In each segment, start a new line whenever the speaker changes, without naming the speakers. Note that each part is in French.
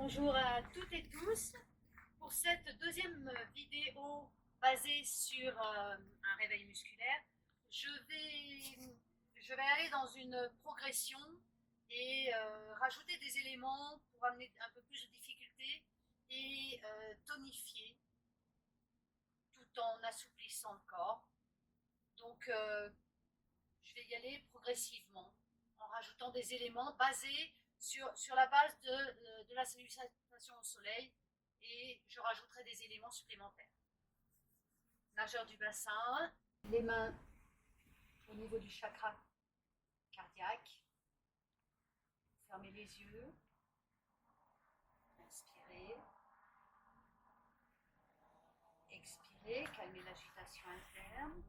Bonjour à toutes et tous. Pour cette deuxième vidéo basée sur un réveil musculaire, je vais aller dans une progression et rajouter des éléments pour amener un peu plus de difficulté et tonifier tout en assouplissant le corps. Donc je vais y aller progressivement en rajoutant des éléments basés sur la base de la salutation au soleil, et je rajouterai des éléments supplémentaires. Nageur du bassin, les mains au niveau du chakra cardiaque. Fermez les yeux. Inspirez. Expirez, calmez l'agitation interne.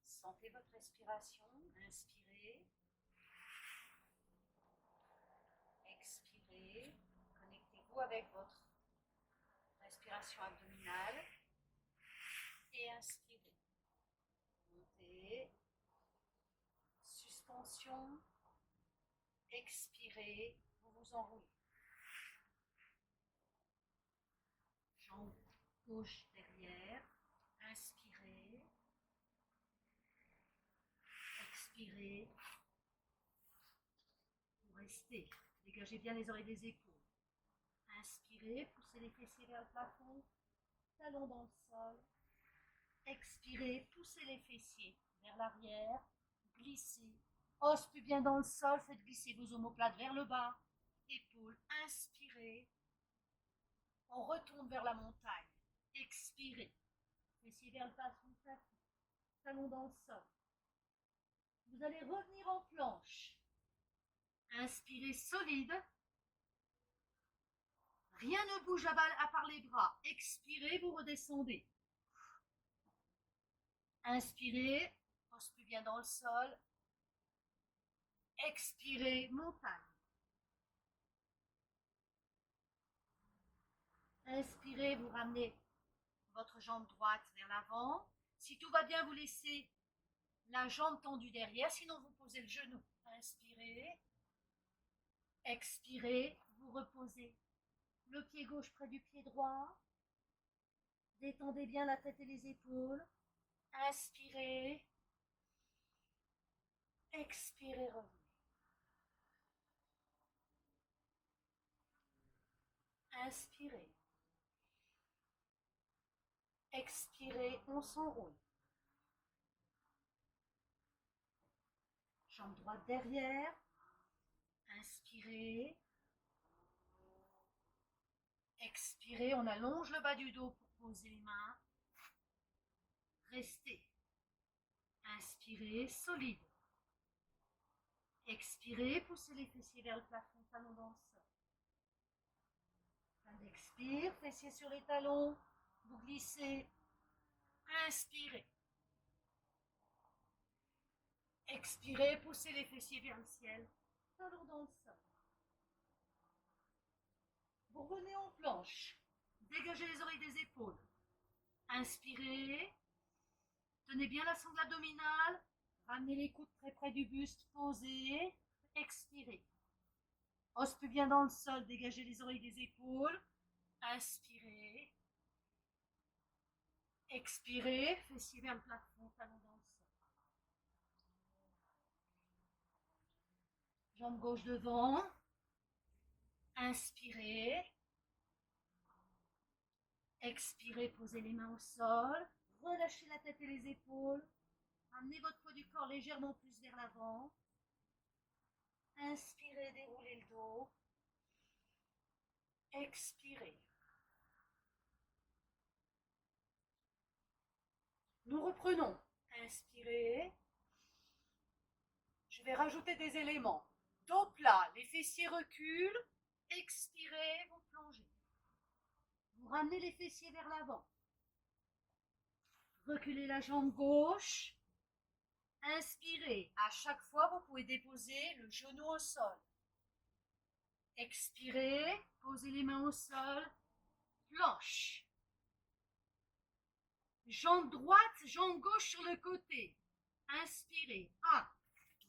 Sentez votre respiration. Inspirez. Expirez. Connectez-vous avec votre respiration abdominale. Et inspirez. Montez. Suspension. Expirez. Vous vous enroulez. Jambe gauche derrière. Inspirez. Expirez. Vous restez. Dégagez bien les oreilles des épaules. Inspirez. Poussez les fessiers vers le plafond. Talons dans le sol. Expirez. Poussez les fessiers vers l'arrière. Glissez. Os bien dans le sol. Faites glisser vos omoplates vers le bas. Épaules. Inspirez. On retourne vers la montagne. Expirez. Fessiers vers le plafond. Talons dans le sol. Vous allez revenir en planche. Inspirez solide. Rien ne bouge à part les bras. Expirez, vous redescendez. Inspirez, os bien dans le sol. Expirez, montagne. Inspirez, vous ramenez votre jambe droite vers l'avant. Si tout va bien, vous laissez la jambe tendue derrière, sinon vous posez le genou. Inspirez. Expirez, vous reposez le pied gauche près du pied droit. Détendez bien la tête et les épaules. Inspirez. Expirez, revenez. Inspirez. Expirez, on s'enroule. Jambe droite derrière. Inspirez. Expirez, on allonge le bas du dos pour poser les mains. Restez. Inspirez, solide. Expirez, poussez les fessiers vers le plafond, talons dans le sol. Expire, fessiers sur les talons. Vous glissez. Inspirez. Expirez, poussez les fessiers vers le ciel. Talons dans le sol. Vous revenez en planche. Dégagez les oreilles des épaules. Inspirez. Tenez bien la sangle abdominale. Ramenez les coudes très près du buste. Posez. Expirez. Os bien dans le sol. Dégagez les oreilles des épaules. Inspirez. Expirez. Fessiers vers le plafond. Talons dans le sol. Jambe gauche devant. Inspirez. Expirez, posez les mains au sol. Relâchez la tête et les épaules. Amenez votre poids du corps légèrement plus vers l'avant. Inspirez, déroulez le dos. Expirez. Nous reprenons. Inspirez. Je vais rajouter des éléments. Dos plat, les fessiers reculent. Expirez, vous plongez. Vous ramenez les fessiers vers l'avant. Reculez la jambe gauche. Inspirez. À chaque fois, vous pouvez déposer le genou au sol. Expirez. Posez les mains au sol. Planche. Jambe droite, jambe gauche sur le côté. Inspirez. 1.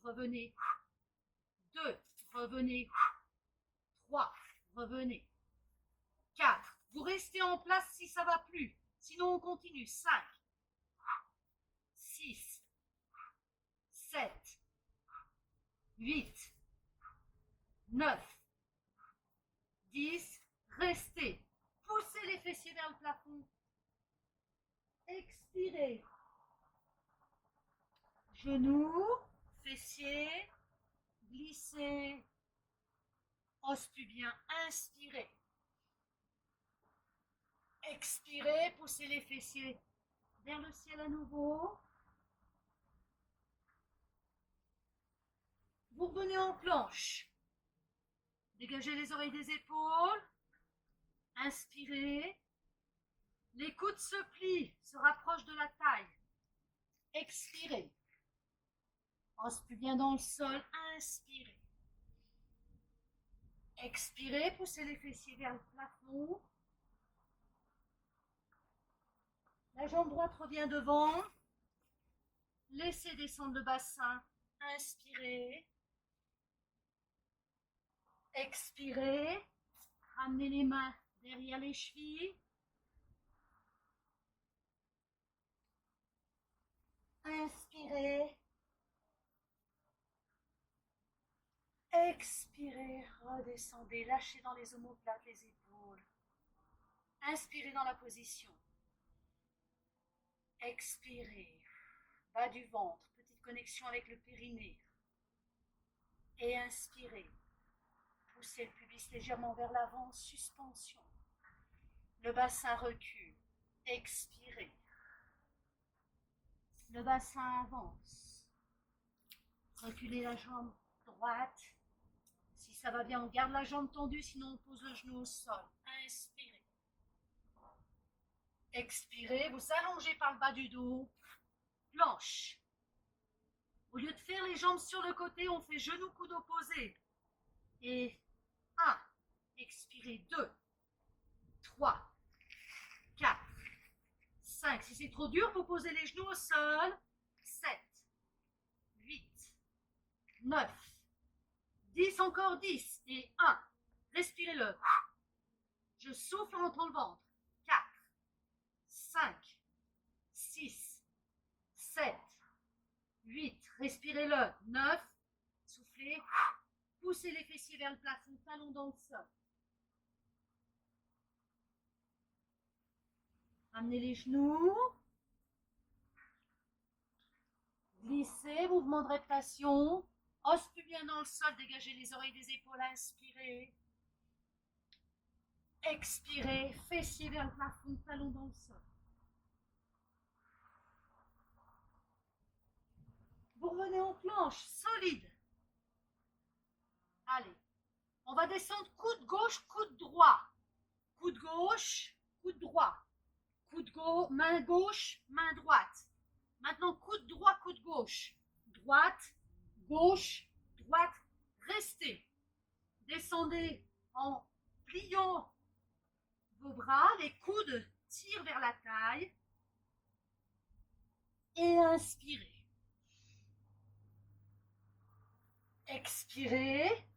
Revenez. 2. Revenez. Revenez. 4. Vous restez en place si ça ne va plus. Sinon, on continue. 5, 6, 7, 8, 9, 10. Restez. Poussez les fessiers vers le plafond. Expirez. Genoux, fessiers, glissez. Os pubien, inspirez. Expirez, poussez les fessiers vers le ciel à nouveau. Vous revenez en planche. Dégagez les oreilles des épaules. Inspirez. Les coudes se plient, se rapprochent de la taille. Expirez. Os pubien dans le sol. Inspirez. Expirez, poussez les fessiers vers le plafond. La jambe droite revient devant. Laissez descendre le bassin. Inspirez. Expirez. Ramenez les mains derrière les chevilles. Inspirez. Expirez. Redescendez. Lâchez dans les omoplates les épaules. Inspirez dans la position. Expirez. Bas du ventre. Petite connexion avec le périnée. Et inspirez. Poussez le pubis légèrement vers l'avant. Suspension. Le bassin recule. Expirez. Le bassin avance. Reculez la jambe droite. Si ça va bien, on garde la jambe tendue, sinon on pose le genou au sol. Inspirez. Expirez, vous allongez par le bas du dos. Planche. Au lieu de faire les jambes sur le côté, on fait genou coude opposé. Et 1. Expirez. 2. 3. 4. 5. Si c'est trop dur, vous posez les genoux au sol. 7. 8. 9. 10. Encore 10. Et 1. Respirez-le. Je souffle en rentrant le ventre. 4. 5. 6. 7. 8. Respirez-le. 9. Soufflez. Poussez les fessiers vers le plafond, talons dans le sol. Amenez les genoux. Glissez, mouvement de rétraction. Os pubien dans le sol, dégagez les oreilles des épaules, inspirez. Expirez, fessiers vers le plafond, talons dans le sol. Vous revenez en planche, solide. Allez, on va descendre coude gauche, coude droit. Coude gauche, coude droit. Main gauche, main droite. Maintenant, coude droit, coude gauche. Droite, gauche, droite. Restez. Descendez en pliant vos bras. Les coudes tirent vers la taille. Et inspirez. Expirez.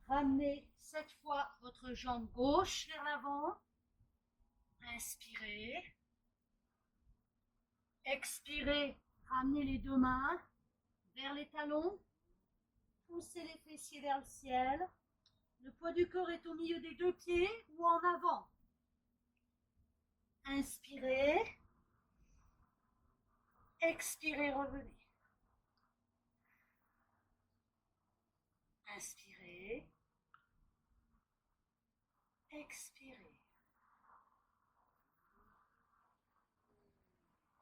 Ramenez cette fois votre jambe gauche vers l'avant. Inspirez. Expirez. Ramenez les deux mains vers les talons. Poussez les fessiers vers le ciel. Le poids du corps est au milieu des deux pieds ou en avant. Inspirez. Expirez, revenez. Inspirez. Expirez.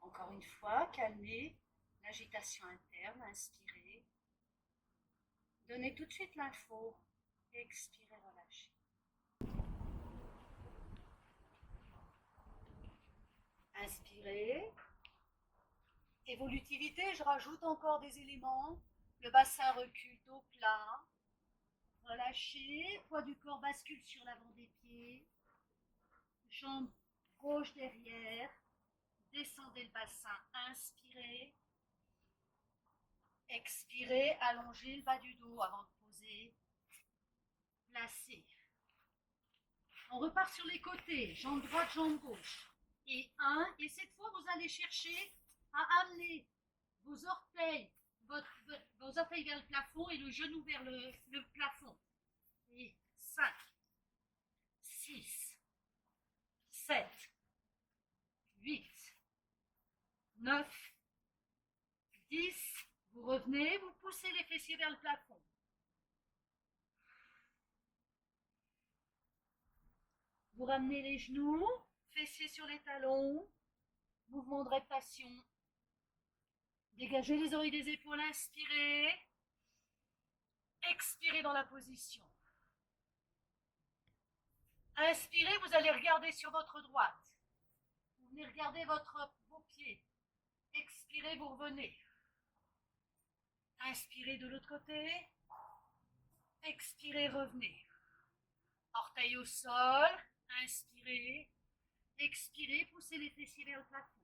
Encore une fois, calmez l'agitation interne. Inspirez. Donnez tout de suite l'info. Expirez, relâchez. Inspirez. Évolutivité, je rajoute encore des éléments. Le bassin recule, dos plat. Relâchez. Poids du corps bascule sur l'avant des pieds. Jambe gauche derrière. Descendez le bassin. Inspirez. Expirez, allongez le bas du dos avant de poser. Placez. On repart sur les côtés, jambe droite, jambe gauche. Et et cette fois vous allez chercher à amener vos orteils, vos orteils vers le plafond et le genou vers le plafond. Et 5, 6, 7, 8, 9, 10. Vous revenez, vous poussez les fessiers vers le plafond. Vous ramenez les genoux, fessiers sur les talons, mouvement de réparation. Dégagez les oreilles des épaules, inspirez. Expirez dans la position. Inspirez, vous allez regarder sur votre droite. Vous venez regarder vos pieds. Expirez, vous revenez. Inspirez de l'autre côté. Expirez, revenez. Orteil au sol. Inspirez. Expirez, poussez les fessiers vers le plafond.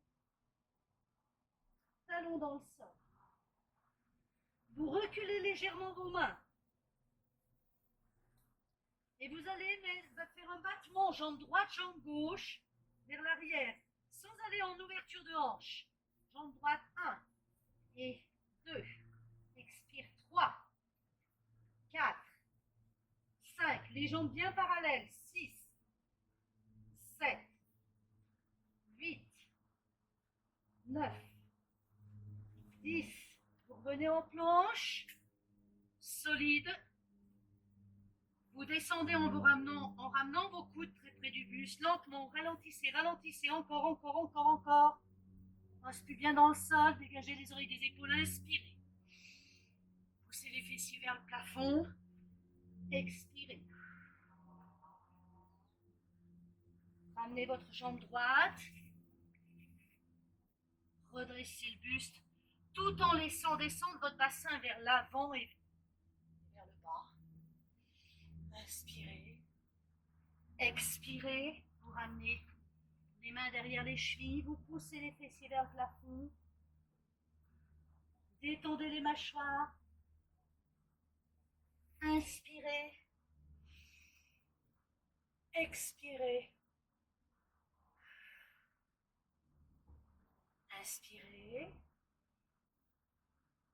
Talons dans le sol. Vous reculez légèrement vos mains. Et vous allez faire un battement jambe droite, jambe gauche vers l'arrière, sans aller en ouverture de hanche. Jambe droite 1 et 2. Expire 3, 4, 5. Les jambes bien parallèles. 6, 7, 8, 9, 10. Vous revenez en planche. Solide. Vous descendez en ramenant vos coudes très près du buste. Lentement, ralentissez, ralentissez. Encore, encore, encore, encore. Restez bien dans le sol. Dégagez les oreilles des épaules. Inspirez. Poussez les fessiers vers le plafond. Expirez. Ramenez votre jambe droite. Redressez le buste tout en laissant descendre votre bassin vers l'avant et vers le bas. Inspirez. Expirez. Vous ramenez les mains derrière les chevilles. Vous poussez les fessiers vers le plafond. Détendez les mâchoires. Inspirez. Expirez. Inspirez.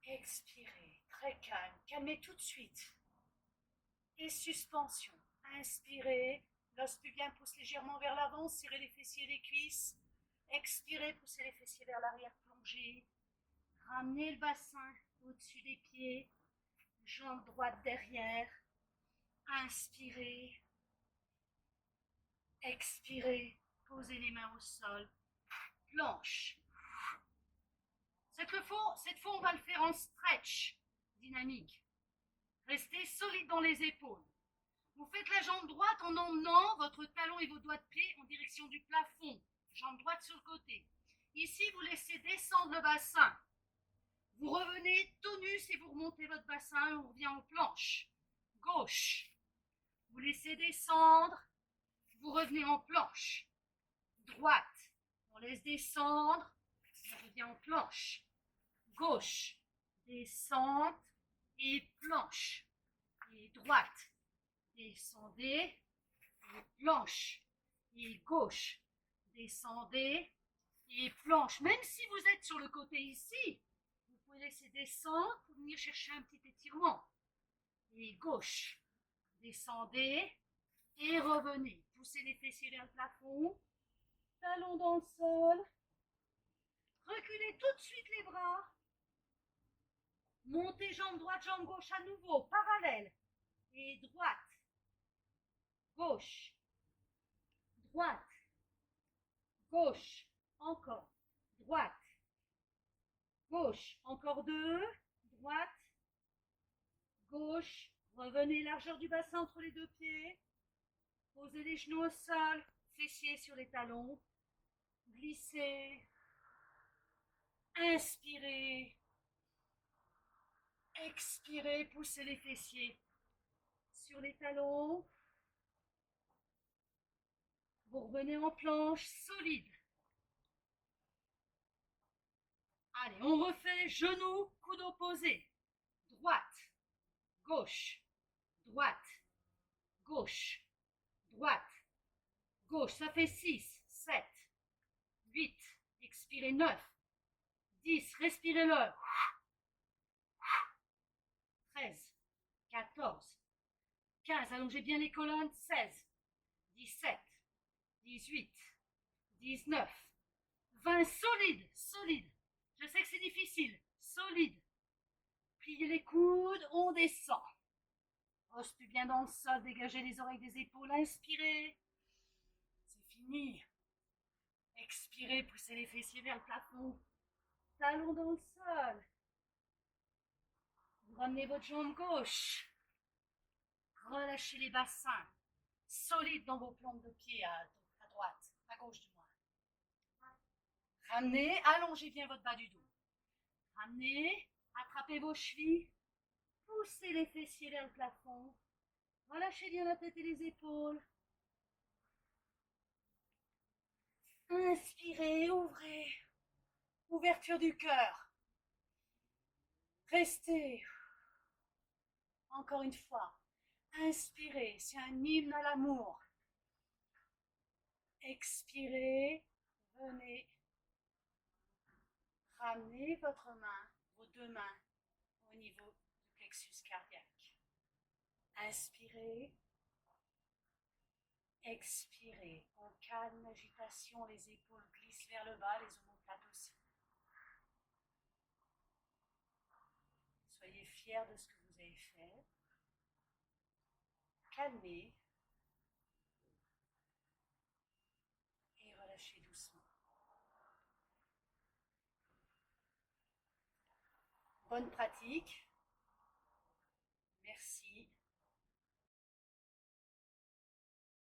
Expirez. Très calme. Calmez tout de suite. Et suspension. Inspirez. L'os pubien pousse légèrement vers l'avant. Serrez les fessiers et les cuisses. Expirez. Poussez les fessiers vers l'arrière. Plongez. Ramenez le bassin au-dessus des pieds. Jambe droite derrière. Inspirez. Expirez. Posez les mains au sol. Planche. Cette fois, on va le faire en stretch dynamique. Restez solide dans les épaules. Vous faites la jambe droite en emmenant votre talon et vos doigts de pied en direction du plafond. Jambe droite sur le côté. Ici, vous laissez descendre le bassin. Vous revenez tonus et vous remontez votre bassin et on revient en planche. Gauche. Vous laissez descendre. Vous revenez en planche. Droite. On laisse descendre. On revient en planche. Gauche. Descente et planche. Et droite. Descendez et planche. Et gauche. Descendez et planche. Même si vous êtes sur le côté ici, vous pouvez laisser descendre pour venir chercher un petit étirement. Et gauche. Descendez et revenez. Poussez les fessiers vers le plafond. Talons dans le sol. Reculez tout de suite les bras. Montez jambe droite, jambe gauche à nouveau, parallèle. Et droite. Gauche. Droite. Gauche. Encore. Droite. Gauche. Encore 2. Droite. Gauche. Revenez largeur du bassin entre les deux pieds. Posez les genoux au sol. Fessiers sur les talons. Glissez. Inspirez. Expirez. Poussez les fessiers sur les talons. Vous revenez en planche solide. Allez, on refait genoux, coude opposé. Droite, gauche, droite, gauche, droite, gauche. Ça fait 6, 7, 8, expirez 9, 10, respirez-le. 13, 14, 15, allongez bien les colonnes. 16, 17, 18, 19, 20, solide, solide. Je sais que c'est difficile, solide. Pliez les coudes, on descend. Restez bien dans le sol, dégagez les oreilles des épaules, inspirez. C'est fini. Expirez, poussez les fessiers vers le plafond. Talons dans le sol. Vous ramenez votre jambe gauche. Relâchez les bassins. Solide dans vos plantes de pied à droite, à gauche du moins. Ramenez, allongez bien votre bas du dos. Ramenez, attrapez vos chevilles. Poussez les fessiers vers le plafond. Relâchez bien la tête et les épaules. Inspirez, ouvrez. Ouverture du cœur. Restez. Encore une fois. Inspirez, c'est un hymne à l'amour. Expirez, venez. Ramenez votre main, vos deux mains, au niveau du plexus cardiaque. Inspirez. Expirez. On calme l'agitation, les épaules glissent vers le bas, les omoplates aussi. Soyez fiers de ce que vous avez fait. Calmez et relâchez doucement. Bonne pratique.